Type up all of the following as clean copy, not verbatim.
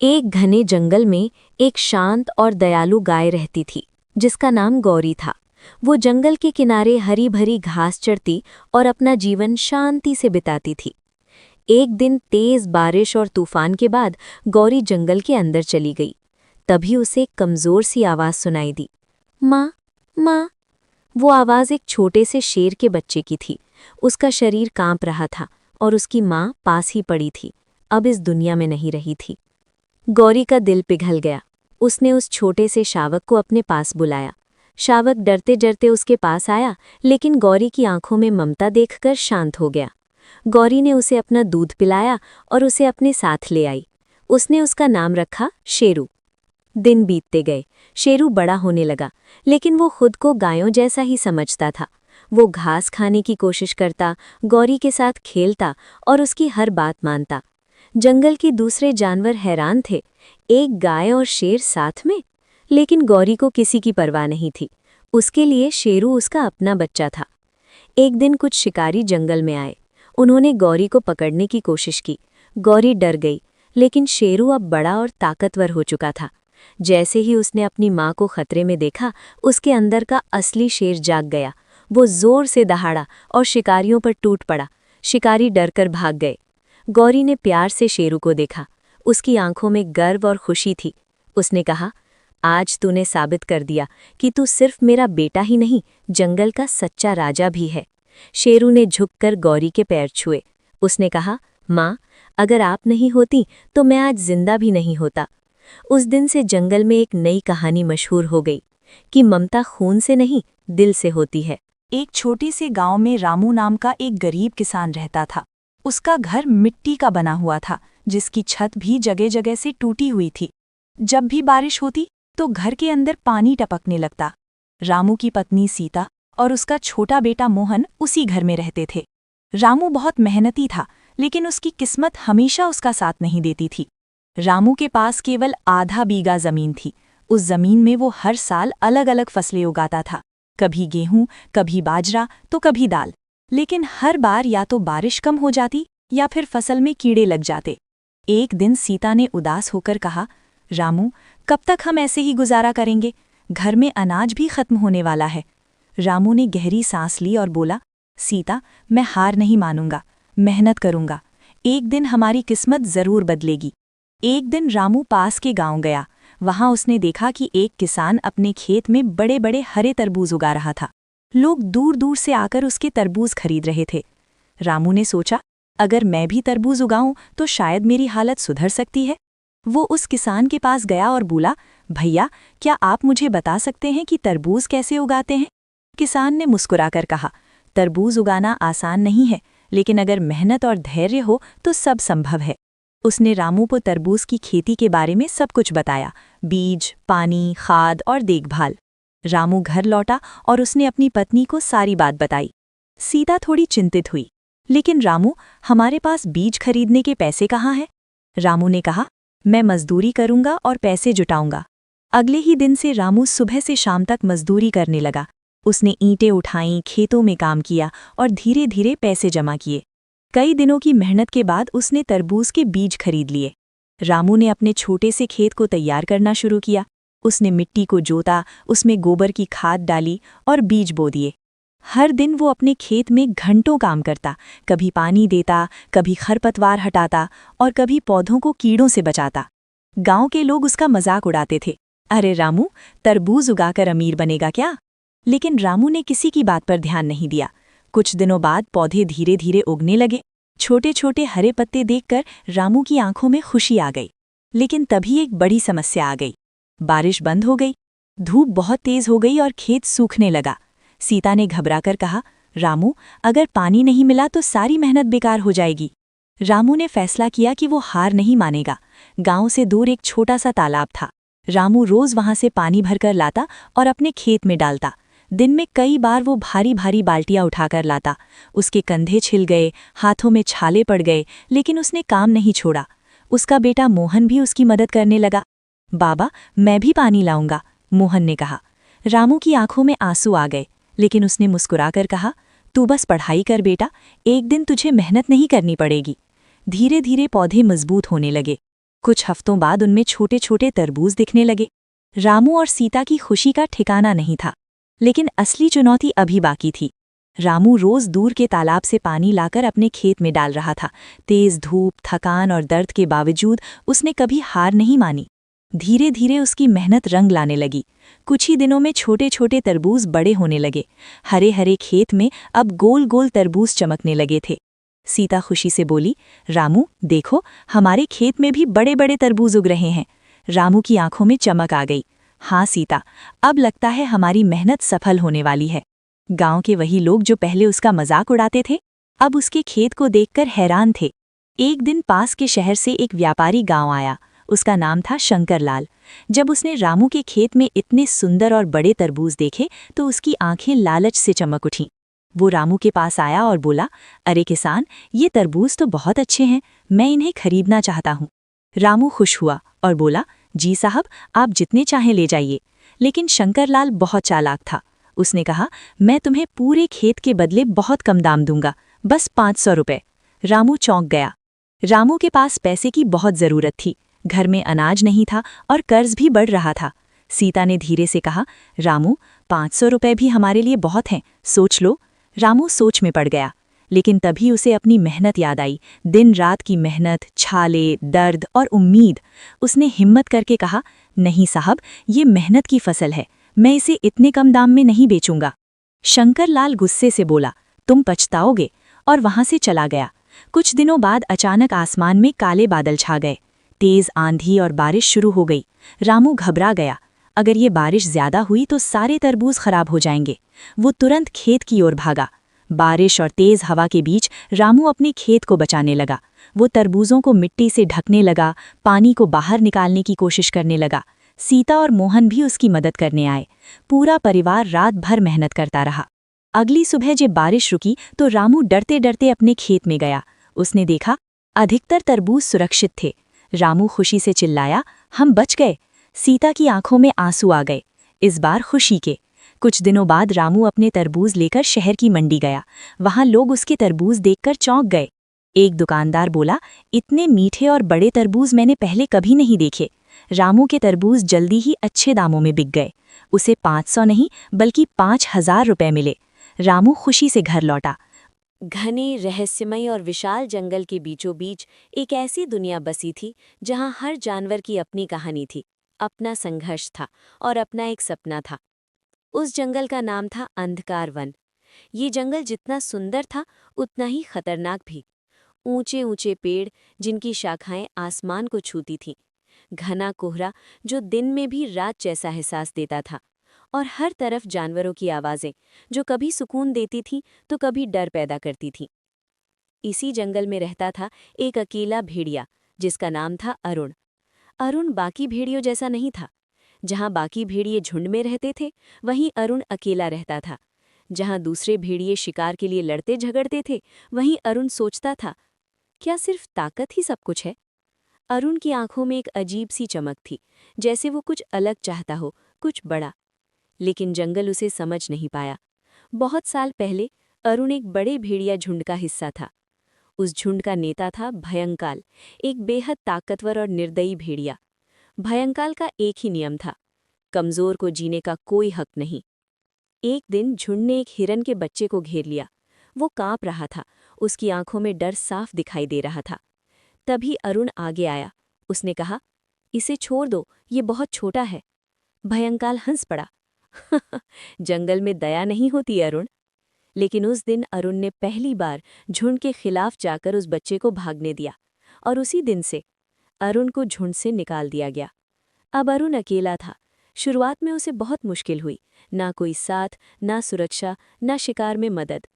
एक घने जंगल में एक शांत और दयालु गाय रहती थी जिसका नाम गौरी था। वो जंगल के किनारे हरी भरी घास चरती और अपना जीवन शांति से बिताती थी। एक दिन तेज बारिश और तूफान के बाद गौरी जंगल के अंदर चली गई। तभी उसे एक कमजोर सी आवाज सुनाई दी, माँ, माँ। वो आवाज एक छोटे से शेर के बच्चे की थी। उसका शरीर कांप रहा था और उसकी माँ पास ही पड़ी थी, अब इस दुनिया में नहीं रही थी। गौरी का दिल पिघल गया। उसने उस छोटे से शावक को अपने पास बुलाया। शावक डरते डरते उसके पास आया, लेकिन गौरी की आंखों में ममता देखकर शांत हो गया। गौरी ने उसे अपना दूध पिलाया और उसे अपने साथ ले आई। उसने उसका नाम रखा शेरू। दिन बीतते गए, शेरू बड़ा होने लगा, लेकिन वो खुद को गायों जैसा ही समझता था। वो घास खाने की कोशिश करता, गौरी के साथ खेलता और उसकी हर बात मानता। जंगल के दूसरे जानवर हैरान थे, एक गाय और शेर साथ में। लेकिन गौरी को किसी की परवाह नहीं थी। उसके लिए शेरू उसका अपना बच्चा था। एक दिन कुछ शिकारी जंगल में आए। उन्होंने गौरी को पकड़ने की कोशिश की। गौरी डर गई, लेकिन शेरू अब बड़ा और ताकतवर हो चुका था। जैसे ही उसने अपनी माँ को खतरे में देखा, उसके अंदर का असली शेर जाग गया। वो जोर से दहाड़ा और शिकारियों पर टूट पड़ा। शिकारी डरकर भाग गए। गौरी ने प्यार से शेरू को देखा। उसकी आंखों में गर्व और खुशी थी। उसने कहा, आज तूने साबित कर दिया कि तू सिर्फ मेरा बेटा ही नहीं, जंगल का सच्चा राजा भी है। शेरू ने झुककर गौरी के पैर छुए। उसने कहा, माँ, अगर आप नहीं होती तो मैं आज जिंदा भी नहीं होता। उस दिन से जंगल में एक नई कहानी मशहूर हो गई कि ममता खून से नहीं, दिल से होती है। एक छोटे से गांव में रामू नाम का एक गरीब किसान रहता था। उसका घर मिट्टी का बना हुआ था, जिसकी छत भी जगह जगह से टूटी हुई थी। जब भी बारिश होती तो घर के अंदर पानी टपकने लगता। रामू की पत्नी सीता और उसका छोटा बेटा मोहन उसी घर में रहते थे। रामू बहुत मेहनती था, लेकिन उसकी किस्मत हमेशा उसका साथ नहीं देती थी। रामू के पास केवल आधा बीघा जमीन थी। उस जमीन में वो हर साल अलग अलग फसलें उगाता था, कभी गेहूं, कभी बाजरा तो कभी दाल। लेकिन हर बार या तो बारिश कम हो जाती या फिर फसल में कीड़े लग जाते। एक दिन सीता ने उदास होकर कहा, रामू, कब तक हम ऐसे ही गुजारा करेंगे? घर में अनाज भी खत्म होने वाला है। रामू ने गहरी सांस ली और बोला, सीता, मैं हार नहीं मानूंगा, मेहनत करूंगा। एक दिन हमारी किस्मत जरूर बदलेगी। एक दिन रामू पास के गांव गया। वहां उसने देखा कि एक किसान अपने खेत में बड़े बड़े हरे तरबूज उगा रहा था। लोग दूर दूर से आकर उसके तरबूज खरीद रहे थे। रामू ने सोचा, अगर मैं भी तरबूज उगाऊं तो शायद मेरी हालत सुधर सकती है। वो उस किसान के पास गया और बोला, भैया, क्या आप मुझे बता सकते हैं कि तरबूज कैसे उगाते हैं? किसान ने मुस्कुराकर कहा, तरबूज उगाना आसान नहीं है, लेकिन अगर मेहनत और धैर्य हो तो सब संभव है। उसने रामू को तरबूज की खेती के बारे में सब कुछ बताया, बीज, पानी, खाद और देखभाल। रामू घर लौटा और उसने अपनी पत्नी को सारी बात बताई। सीता थोड़ी चिंतित हुई, लेकिन रामू, हमारे पास बीज खरीदने के पैसे कहाँ हैं? रामू ने कहा, मैं मजदूरी करूंगा और पैसे जुटाऊंगा। अगले ही दिन से रामू सुबह से शाम तक मजदूरी करने लगा। उसने ईंटें उठाईं, खेतों में काम किया और धीरे धीरे पैसे जमा किए। कई दिनों की मेहनत के बाद उसने तरबूज के बीज खरीद लिए। रामू ने अपने छोटे से खेत को तैयार करना शुरू किया। उसने मिट्टी को जोता, उसमें गोबर की खाद डाली और बीज बो दिए। हर दिन वो अपने खेत में घंटों काम करता, कभी पानी देता, कभी खरपतवार हटाता और कभी पौधों को कीड़ों से बचाता। गांव के लोग उसका मजाक उड़ाते थे, अरे रामू, तरबूज उगाकर अमीर बनेगा क्या? लेकिन रामू ने किसी की बात पर ध्यान नहीं दिया। कुछ दिनों बाद पौधे धीरे धीरे उगने लगे। छोटे छोटे हरे पत्ते देखकर रामू की आंखों में खुशी आ गई। लेकिन तभी एक बड़ी समस्या आ गई। बारिश बंद हो गई, धूप बहुत तेज हो गई और खेत सूखने लगा। सीता ने घबराकर कहा, रामू, अगर पानी नहीं मिला तो सारी मेहनत बेकार हो जाएगी। रामू ने फैसला किया कि वो हार नहीं मानेगा। गांव से दूर एक छोटा सा तालाब था। रामू रोज वहां से पानी भरकर लाता और अपने खेत में डालता। दिन में कई बार वो भारी भारी बाल्टियां उठाकर लाता। उसके कंधे छिल गए, हाथों में छाले पड़ गए, लेकिन उसने काम नहीं छोड़ा। उसका बेटा मोहन भी उसकी मदद करने लगा। बाबा, मैं भी पानी लाऊंगा, मोहन ने कहा। रामू की आंखों में आंसू आ गए, लेकिन उसने मुस्कुराकर कहा, तू बस पढ़ाई कर बेटा, एक दिन तुझे मेहनत नहीं करनी पड़ेगी। धीरे धीरे पौधे मजबूत होने लगे। कुछ हफ्तों बाद उनमें छोटे छोटे तरबूज दिखने लगे। रामू और सीता की खुशी का ठिकाना नहीं था, लेकिन असली चुनौती अभी बाकी थी। रामू रोज दूर के तालाब से पानी लाकर अपने खेत में डाल रहा था। तेज धूप, थकान और दर्द के बावजूद उसने कभी हार नहीं मानी। धीरे धीरे उसकी मेहनत रंग लाने लगी। कुछ ही दिनों में छोटे छोटे तरबूज बड़े होने लगे। हरे हरे खेत में अब गोल गोल तरबूज चमकने लगे थे। सीता खुशी से बोली, रामू देखो, हमारे खेत में भी बड़े बड़े तरबूज उग रहे हैं। रामू की आंखों में चमक आ गई। हाँ सीता, अब लगता है हमारी मेहनत सफल होने वाली है। गांव के वही लोग जो पहले उसका मजाक उड़ाते थे, अब उसके खेत को देखकर हैरान थे। एक दिन पास के शहर से एक व्यापारी गांव आया। उसका नाम था शंकरलाल। जब उसने रामू के खेत में इतने सुंदर और बड़े तरबूज देखे तो उसकी आंखें लालच से चमक उठीं। वो रामू के पास आया और बोला, अरे किसान, ये तरबूज तो बहुत अच्छे हैं, मैं इन्हें खरीदना चाहता हूँ। रामू खुश हुआ और बोला, जी साहब, आप जितने चाहें ले जाइए। लेकिन शंकरलाल बहुत चालाक था। उसने कहा, मैं तुम्हें पूरे खेत के बदले बहुत कम दाम दूंगा, बस 500 रुपए। रामू चौंक गया। रामू के पास पैसे की बहुत ज़रूरत थी। घर में अनाज नहीं था और कर्ज भी बढ़ रहा था। सीता ने धीरे से कहा, रामू, 500 रुपए भी हमारे लिए बहुत हैं, सोच लो। रामू सोच में पड़ गया, लेकिन तभी उसे अपनी मेहनत याद आई। दिन रात की मेहनत, छाले, दर्द और उम्मीद। उसने हिम्मत करके कहा, नहीं साहब, ये मेहनत की फसल है, मैं इसे इतने कम दाम में नहीं बेचूंगा। शंकरलाल गुस्से से बोला, तुम पछताओगे, और वहां से चला गया। कुछ दिनों बाद अचानक आसमान में काले बादल छा गए। तेज आंधी और बारिश शुरू हो गई। रामू घबरा गया। अगर ये बारिश ज्यादा हुई तो सारे तरबूज खराब हो जाएंगे। वो तुरंत खेत की ओर भागा। बारिश और तेज हवा के बीच रामू अपने खेत को बचाने लगा। वो तरबूजों को मिट्टी से ढकने लगा, पानी को बाहर निकालने की कोशिश करने लगा। सीता और मोहन भी उसकी मदद करने आए। पूरा परिवार रात भर मेहनत करता रहा। अगली सुबह जब बारिश रुकी तो रामू डरते डरते अपने खेत में गया। उसने देखा, अधिकतर तरबूज सुरक्षित थे। रामू खुशी से चिल्लाया, हम बच गए। सीता की आंखों में आंसू आ गए, इस बार खुशी के। कुछ दिनों बाद रामू अपने तरबूज लेकर शहर की मंडी गया। वहां लोग उसके तरबूज देखकर चौंक गए। एक दुकानदार बोला, इतने मीठे और बड़े तरबूज मैंने पहले कभी नहीं देखे। रामू के तरबूज जल्दी ही अच्छे दामों में बिक गए। उसे 500 नहीं बल्कि 5000 रुपए मिले। रामू खुशी से घर लौटा। घने, रहस्यमय और विशाल जंगल के बीचों बीच एक ऐसी दुनिया बसी थी जहां हर जानवर की अपनी कहानी थी, अपना संघर्ष था और अपना एक सपना था। उस जंगल का नाम था अंधकार वन। ये जंगल जितना सुंदर था उतना ही खतरनाक भी। ऊंचे ऊंचे पेड़ जिनकी शाखाएं आसमान को छूती थीं, घना कोहरा जो दिन में भी रात जैसा एहसास देता था, और हर तरफ जानवरों की आवाजें जो कभी सुकून देती थीं तो कभी डर पैदा करती थीं। इसी जंगल में रहता था एक अकेला भेड़िया जिसका नाम था अरुण। अरुण बाकी भेड़ियों जैसा नहीं था। जहां बाकी भेड़िए झुंड में रहते थे, वहीं अरुण अकेला रहता था। जहां दूसरे भेड़िए शिकार के लिए लड़ते झगड़ते थे, वहीं अरुण सोचता था, क्या सिर्फ ताकत ही सब कुछ है? अरुण की आंखों में एक अजीब सी चमक थी, जैसे वो कुछ अलग चाहता हो, कुछ बड़ा। लेकिन जंगल उसे समझ नहीं पाया। बहुत साल पहले अरुण एक बड़े भेड़िया झुंड का हिस्सा था। उस झुंड का नेता था भयंकाल, एक बेहद ताकतवर और निर्दयी भेड़िया। भयंकाल का एक ही नियम था, कमजोर को जीने का कोई हक नहीं। एक दिन झुंड ने एक हिरन के बच्चे को घेर लिया। वो कांप रहा था, उसकी आंखों में डर साफ दिखाई दे रहा था। तभी अरुण आगे आया। उसने कहा, इसे छोड़ दो, ये बहुत छोटा है। भयंकाल हंस पड़ा। जंगल में दया नहीं होती अरुण। लेकिन उस दिन अरुण ने पहली बार झुंड के खिलाफ जाकर उस बच्चे को भागने दिया, और उसी दिन से अरुण को झुंड से निकाल दिया गया। अब अरुण अकेला था। शुरुआत में उसे बहुत मुश्किल हुई, ना कोई साथ, ना सुरक्षा, ना शिकार में मदद।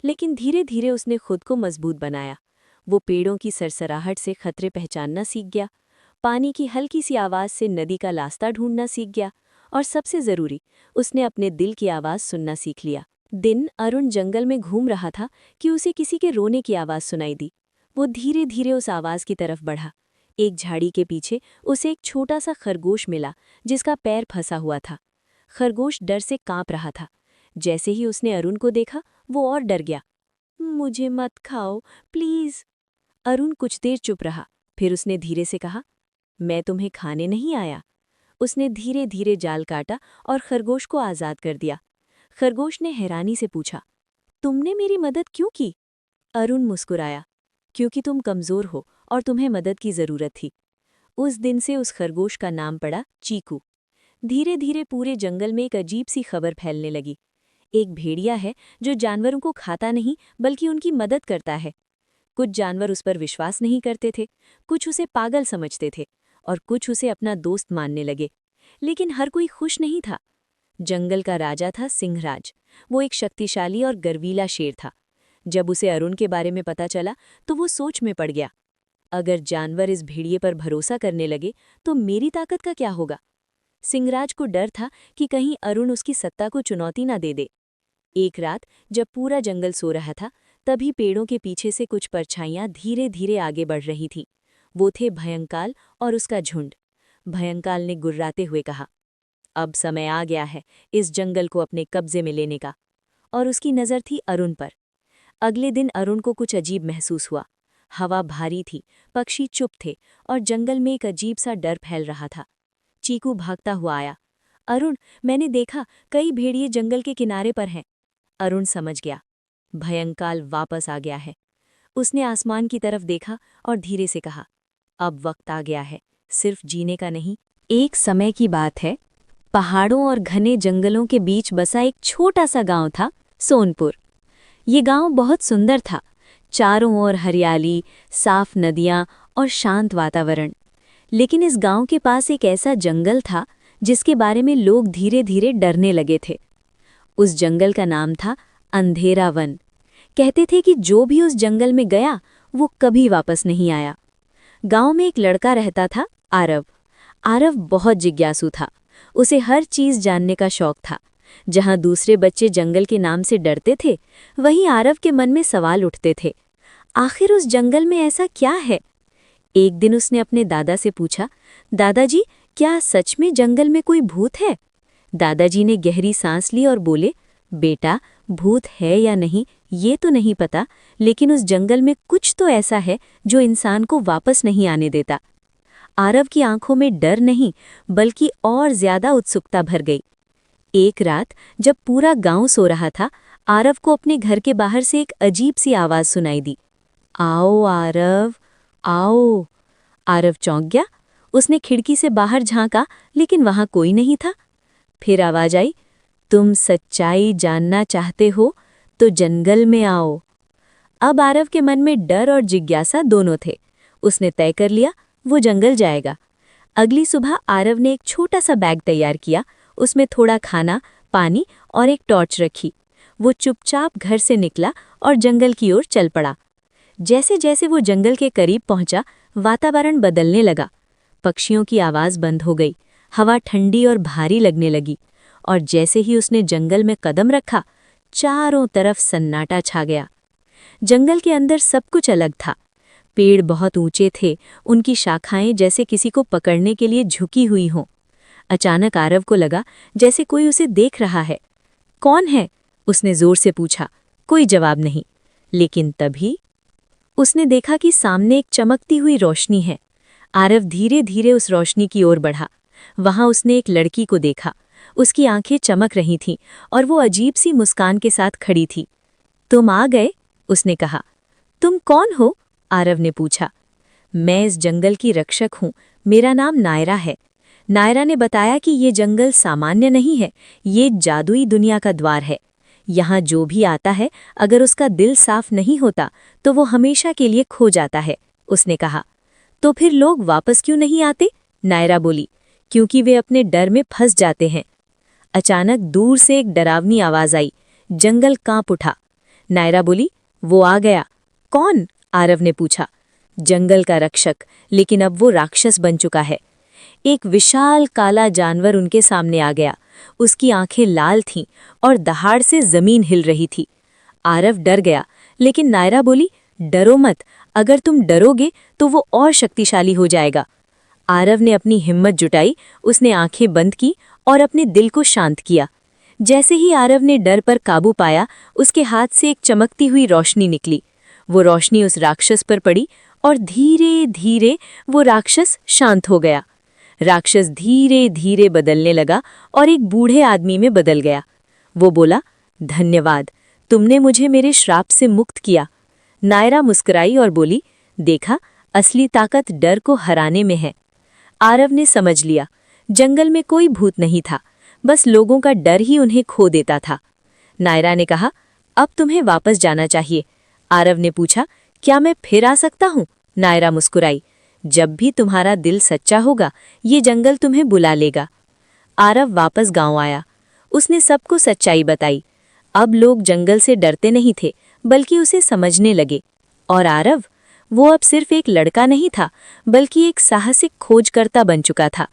लेकिन धीरे धीरे उसने खुद को मजबूत बनाया। वो पेड़ों की सरसराहट से खतरे पहचानना सीख गया, पानी की हल्की सी आवाज़ से नदी का रास्ता ढूंढना सीख गया, और सबसे ज़रूरी, उसने अपने दिल की आवाज़ सुनना सीख लिया। दिन अरुण जंगल में घूम रहा था कि उसे किसी के रोने की आवाज़ सुनाई दी। वो धीरे धीरे उस आवाज़ की तरफ बढ़ा। एक झाड़ी के पीछे उसे एक छोटा सा खरगोश मिला जिसका पैर फंसा हुआ था। खरगोश डर से कांप रहा था। जैसे ही उसने अरुण को देखा, वो और डर गया। मुझे मत खाओ, प्लीज़। अरुण कुछ देर चुप रहा, फिर उसने धीरे से कहा, मैं तुम्हें खाने नहीं आया। उसने धीरे धीरे जाल काटा और खरगोश को आज़ाद कर दिया। खरगोश ने हैरानी से पूछा, तुमने मेरी मदद क्यों की? अरुण मुस्कुराया, क्योंकि तुम कमज़ोर हो और तुम्हें मदद की ज़रूरत थी। उस दिन से उस खरगोश का नाम पड़ा चीकू। धीरे धीरे पूरे जंगल में एक अजीब सी खबर फैलने लगी। एक भेड़िया है जो जानवरों को खाता नहीं बल्कि उनकी मदद करता है। कुछ जानवर उस पर विश्वास नहीं करते थे, कुछ उसे पागल समझते थे और कुछ उसे अपना दोस्त मानने लगे। लेकिन हर कोई खुश नहीं था। जंगल का राजा था सिंहराज। वो एक शक्तिशाली और गर्वीला शेर था। जब उसे अरुण के बारे में पता चला तो वो सोच में पड़ गया, अगर जानवर इस भेड़िए पर भरोसा करने लगे तो मेरी ताकत का क्या होगा? सिंहराज को डर था कि कहीं अरुण उसकी सत्ता को चुनौती ना दे दे। एक रात जब पूरा जंगल सो रहा था, तभी पेड़ों के पीछे से कुछ परछाइयां धीरे धीरे आगे बढ़ रही थीं। वो थे भयंकाल और उसका झुंड। भयंकाल ने गुर्राते हुए कहा, अब समय आ गया है इस जंगल को अपने कब्जे में लेने का। और उसकी नज़र थी अरुण पर। अगले दिन अरुण को कुछ अजीब महसूस हुआ। हवा भारी थी, पक्षी चुप थे और जंगल में एक अजीब सा डर फैल रहा था। चीकू भागता हुआ आया, अरुण, मैंने देखा कई भेड़िए जंगल के किनारे पर हैं। अरुण समझ गया, भयंकाल वापस आ गया है। उसने आसमान की तरफ देखा और धीरे से कहा, अब वक्त आ गया है, सिर्फ जीने का नहीं। एक समय की बात है, पहाड़ों और घने जंगलों के बीच बसा एक छोटा सा गांव था, सोनपुर। ये गांव बहुत सुंदर था, चारों ओर हरियाली, साफ नदियां और शांत वातावरण। लेकिन इस गांव के पास एक ऐसा जंगल था जिसके बारे में लोग धीरे धीरे डरने लगे थे। उस जंगल का नाम था अंधेरा वन। कहते थे कि जो भी उस जंगल में गया वो कभी वापस नहीं आया। गांव में एक लड़का रहता था, आरव। आरव बहुत जिज्ञासु था। उसे हर चीज जानने का शौक था। जहां दूसरे बच्चे जंगल के नाम से डरते थे, वहीं आरव के मन में सवाल उठते थे, आखिर उस जंगल में ऐसा क्या है? एक दिन उसने अपने दादा से पूछा, दादाजी, क्या सच में जंगल में कोई भूत है? दादाजी ने गहरी सांस ली और बोले, बेटा, भूत है या नहीं ये तो नहीं पता, लेकिन उस जंगल में कुछ तो ऐसा है जो इंसान को वापस नहीं आने देता। आरव की आंखों में डर नहीं बल्कि और ज्यादा उत्सुकता भर गई। एक रात जब पूरा गांव सो रहा था, आरव को अपने घर के बाहर से एक अजीब सी आवाज सुनाई दी, आओ आरव, आओ। आरव चौंक गया। उसने खिड़की से बाहर झांका, लेकिन वहां कोई नहीं था। फिर आवाज आई, तुम सच्चाई जानना चाहते हो तो जंगल में आओ। अब आरव के मन में डर और जिज्ञासा दोनों थे। उसने तय कर लिया वो जंगल जाएगा। अगली सुबह आरव ने एक छोटा सा बैग तैयार किया। उसमें थोड़ा खाना, पानी और एक टॉर्च रखी। वो चुपचाप घर से निकला और जंगल की ओर चल पड़ा। जैसे जैसे वो जंगल के करीब पहुंचा, वातावरण बदलने लगा। पक्षियों की आवाज बंद हो गई, हवा ठंडी और भारी लगने लगी। और जैसे ही उसने जंगल में कदम रखा, चारों तरफ सन्नाटा छा गया। जंगल के अंदर सब कुछ अलग था। पेड़ बहुत ऊंचे थे, उनकी शाखाएं जैसे किसी को पकड़ने के लिए झुकी हुई हों। अचानक आरव को लगा जैसे कोई उसे देख रहा है। कौन है? उसने जोर से पूछा। कोई जवाब नहीं। लेकिन तभी उसने देखा कि सामने एक चमकती हुई रोशनी है। आरव धीरे धीरे उस रोशनी की ओर बढ़ा। वहां उसने एक लड़की को देखा। उसकी आंखें चमक रही थीं और वो अजीब सी मुस्कान के साथ खड़ी थी। तुम आ गए? उसने कहा। तुम कौन हो? आरव ने पूछा। मैं इस जंगल की रक्षक हूँ, मेरा नाम नायरा है। नायरा ने बताया कि ये जंगल सामान्य नहीं है, ये जादुई दुनिया का द्वार है। यहाँ जो भी आता है, अगर उसका दिल साफ नहीं होता तो वो हमेशा के लिए खो जाता है, उसने कहा। तो फिर लोग वापस क्यों नहीं आते? नायरा बोली। क्योंकि वे अपने डर में फंस जाते हैं। अचानक दूर से एक डरावनी आवाज आई। जंगल कांप उठा। नायरा बोली, वो आ गया। कौन? आरव ने पूछा। जंगल का रक्षक, लेकिन अब वो राक्षस बन चुका है। एक विशाल काला जानवर उनके सामने आ गया। उसकी आंखें लाल थीं और दहाड़ से जमीन हिल रही थी। आरव डर गया, लेकिन नायरा बोली, डरो मत, अगर तुम डरोगे तो वो और शक्तिशाली हो जाएगा। आरव ने अपनी हिम्मत जुटाई, उसने आंखें बंद की और अपने दिल को शांत किया। जैसे ही आरव ने डर पर काबू पाया, उसके हाथ से एक चमकती हुई रोशनी निकली। वो रोशनी उस राक्षस पर पड़ी और धीरे धीरे वो राक्षस शांत हो गया। राक्षस धीरे धीरे बदलने लगा और एक बूढ़े आदमी में बदल गया। वो बोला, धन्यवाद, तुमने मुझे मेरे श्राप से मुक्त किया। नायरा मुस्कुराई और बोली, देखा, असली ताकत डर को हराने में है। आरव ने समझ लिया, जंगल में कोई भूत नहीं था, बस लोगों का डर ही उन्हें खो देता था। नायरा ने कहा, अब तुम्हें वापस जाना चाहिए। आरव ने पूछा, क्या मैं फिर आ सकता हूँ? नायरा मुस्कुराई, जब भी तुम्हारा दिल सच्चा होगा ये जंगल तुम्हें बुला लेगा। आरव वापस गांव आया। उसने सबको सच्चाई बताई। अब लोग जंगल से डरते नहीं थे, बल्कि उसे समझने लगे। और आरव, वो अब सिर्फ एक लड़का नहीं था, बल्कि एक साहसिक खोजकर्ता बन चुका था।